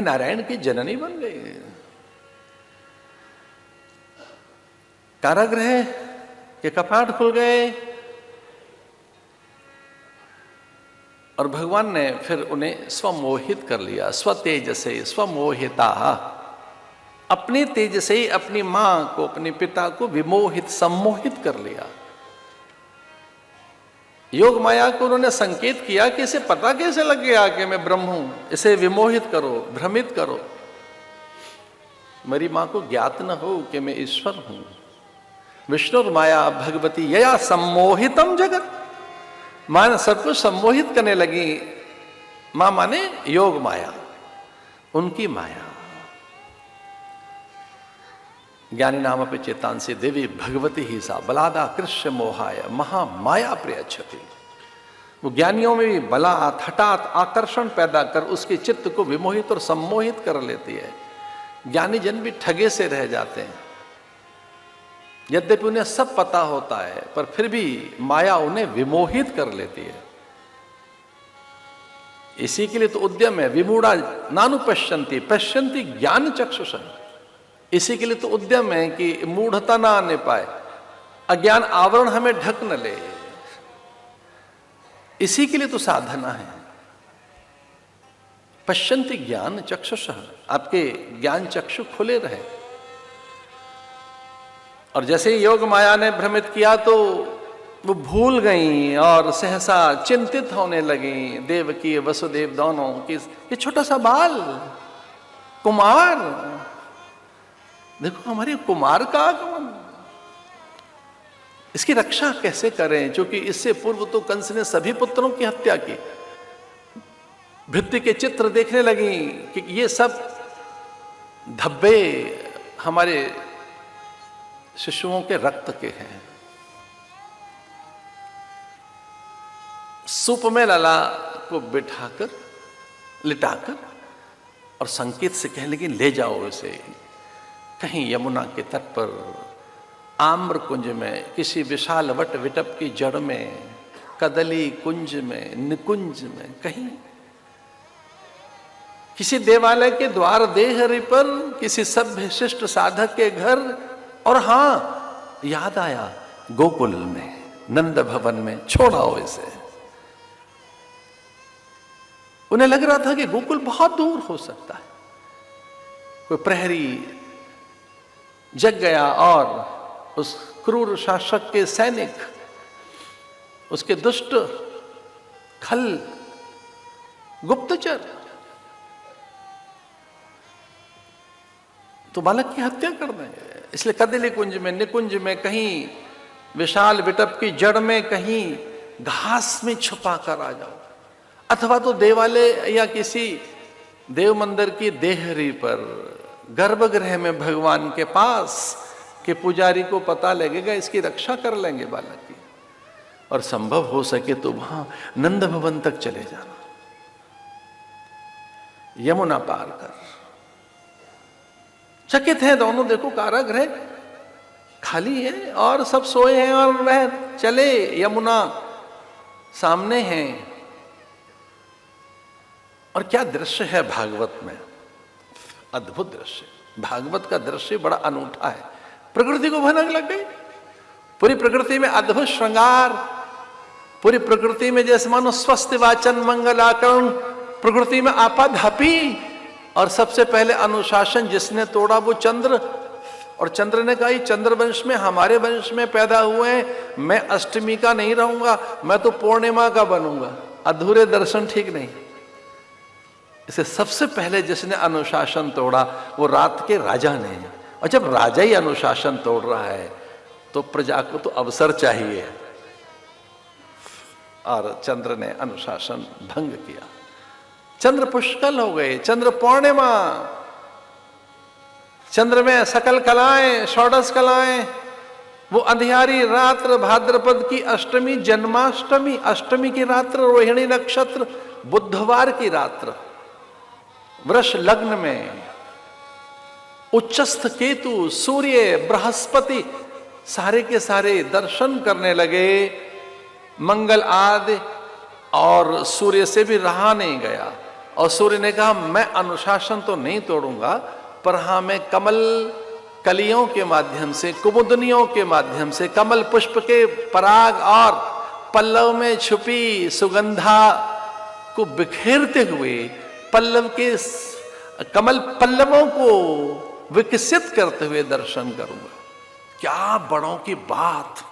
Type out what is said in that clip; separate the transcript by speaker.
Speaker 1: नारायण की जननी बन गई। कारागृह के कपाट खुल गए और भगवान ने फिर उन्हें स्वमोहित कर लिया। स्वतेज से स्वमोहिता, अपने तेज से ही अपनी मां को, अपने पिता को विमोहित, सम्मोहित कर लिया। योग माया को उन्होंने संकेत किया कि इसे पता कैसे लग गया कि मैं ब्रह्म हूं, इसे विमोहित करो, भ्रमित करो। मेरी मां को ज्ञात न हो कि मैं ईश्वर हूं। विष्णु माया भगवती यया सम्मोहितम जगत, मां ने सबको सम्मोहित करने लगी। मां माने योग माया, उनकी माया। ज्ञानी नाम पे चेतांसी देवी भगवती ही सा बलादा कृष्ण मोहाय महामाया प्रियच्छति। वो ज्ञानियों में भी बलात् हठात आकर्षण पैदा कर उसके चित्त को विमोहित और सम्मोहित कर लेती है। ज्ञानी जन भी ठगे से रह जाते हैं, यद्यपि उन्हें सब पता होता है, पर फिर भी माया उन्हें विमोहित कर लेती है। इसी के लिए तो उद्यम है, विमूढ़ा नानु पश्यन्ति पश्यन्ति ज्ञान चक्षुषा। इसी के लिए तो उद्यम है कि मूढ़ता ना आने पाए, अज्ञान आवरण हमें ढक न ले। इसी के लिए तो साधना है। पश्यन्ति ज्ञान चक्षुषा, आपके ज्ञान चक्षु खुले रहे। और जैसे ही योग माया ने भ्रमित किया तो वो भूल गई और सहसा चिंतित होने लगी। देवकी वसुदेव दोनों कि ये छोटा सा बाल कुमार, देखो हमारे कुमार का आगमन, इसकी रक्षा कैसे करें, क्योंकि इससे पूर्व तो कंस ने सभी पुत्रों की हत्या की। भित्ति के चित्र देखने लगी कि ये सब धब्बे हमारे शिशुओं के रक्त के हैं। सूप में लला को बिठाकर लिटाकर और संकेत से कहने लगी ले जाओ इसे कहीं यमुना के तट पर, आम्र कुंज में, किसी विशाल वट विटप की जड़ में, कदली कुंज में, निकुंज में, कहीं किसी देवालय के द्वार देहरी पर, किसी सभ्य शिष्ट साधक के घर, और हां याद आया गोकुल में, नंद भवन में छोड़ाओ इसे। उन्हें लग रहा था कि गोकुल बहुत दूर हो सकता है। कोई प्रहरी जग गया और उस क्रूर शासक के सैनिक, उसके दुष्ट खल गुप्तचर तो बालक की हत्या कर देंगे। इसलिए कदली कुंज में, निकुंज में, कहीं विशाल विटप की जड़ में, कहीं घास में छुपा कर आ जाओ, अथवा तो देवालय या किसी देव मंदिर की देहरी पर, गर्भगृह में भगवान के पास के पुजारी को पता लगेगा, इसकी रक्षा कर लेंगे बालक की। और संभव हो सके तो वहां नंद भवन तक चले जाना, यमुना पार कर। चकित हैं दोनों, देखो कारागृह खाली है और सब सोए हैं और वह चले, यमुना सामने है। और क्या दृश्य है भागवत में, अद्भुत दृश्य। भागवत का दृश्य बड़ा अनूठा है। प्रकृति को भनक लग गई, पूरी प्रकृति में अद्भुत श्रृंगार, पूरी प्रकृति में जैसे मानो स्वस्थ वाचन मंगलाकरण, प्रकृति में आपाधापी। और सबसे पहले अनुशासन जिसने तोड़ा वो चंद्र, और चंद्र ने कहा चंद्र वंश में, हमारे वंश में पैदा हुए हैं, मैं अष्टमी का नहीं रहूंगा, मैं तो पूर्णिमा का बनूंगा। अधूरे दर्शन ठीक नहीं। इसे सबसे पहले जिसने अनुशासन तोड़ा वो रात के राजा ने। और जब राजा ही अनुशासन तोड़ रहा है तो प्रजा को तो अवसर चाहिए, और चंद्र ने अनुशासन भंग किया। चंद्र पुष्कल हो गए, चंद्र पूर्णिमा, चंद्र में सकल कलाएं, षोडश कलाएं, वो अंधियारी रात्र, भाद्रपद की अष्टमी, जन्माष्टमी, अष्टमी की रात्र, रोहिणी नक्षत्र, बुधवार की रात्र, वृष लग्न में उच्चस्थ केतु, सूर्य, बृहस्पति, सारे के सारे दर्शन करने लगे। मंगल आदि, और सूर्य से भी रहा नहीं गया। और सूर्य ने कहा मैं अनुशासन तो नहीं तोड़ूंगा, पर हाँ मैं कमल कलियों के माध्यम से, कुमुदनियों के माध्यम से, कमल पुष्प के पराग और पल्लव में छुपी सुगंधा को बिखेरते हुए पल्लव के कमल पल्लवों को विकसित करते हुए दर्शन करूंगा। क्या बड़ों की बात।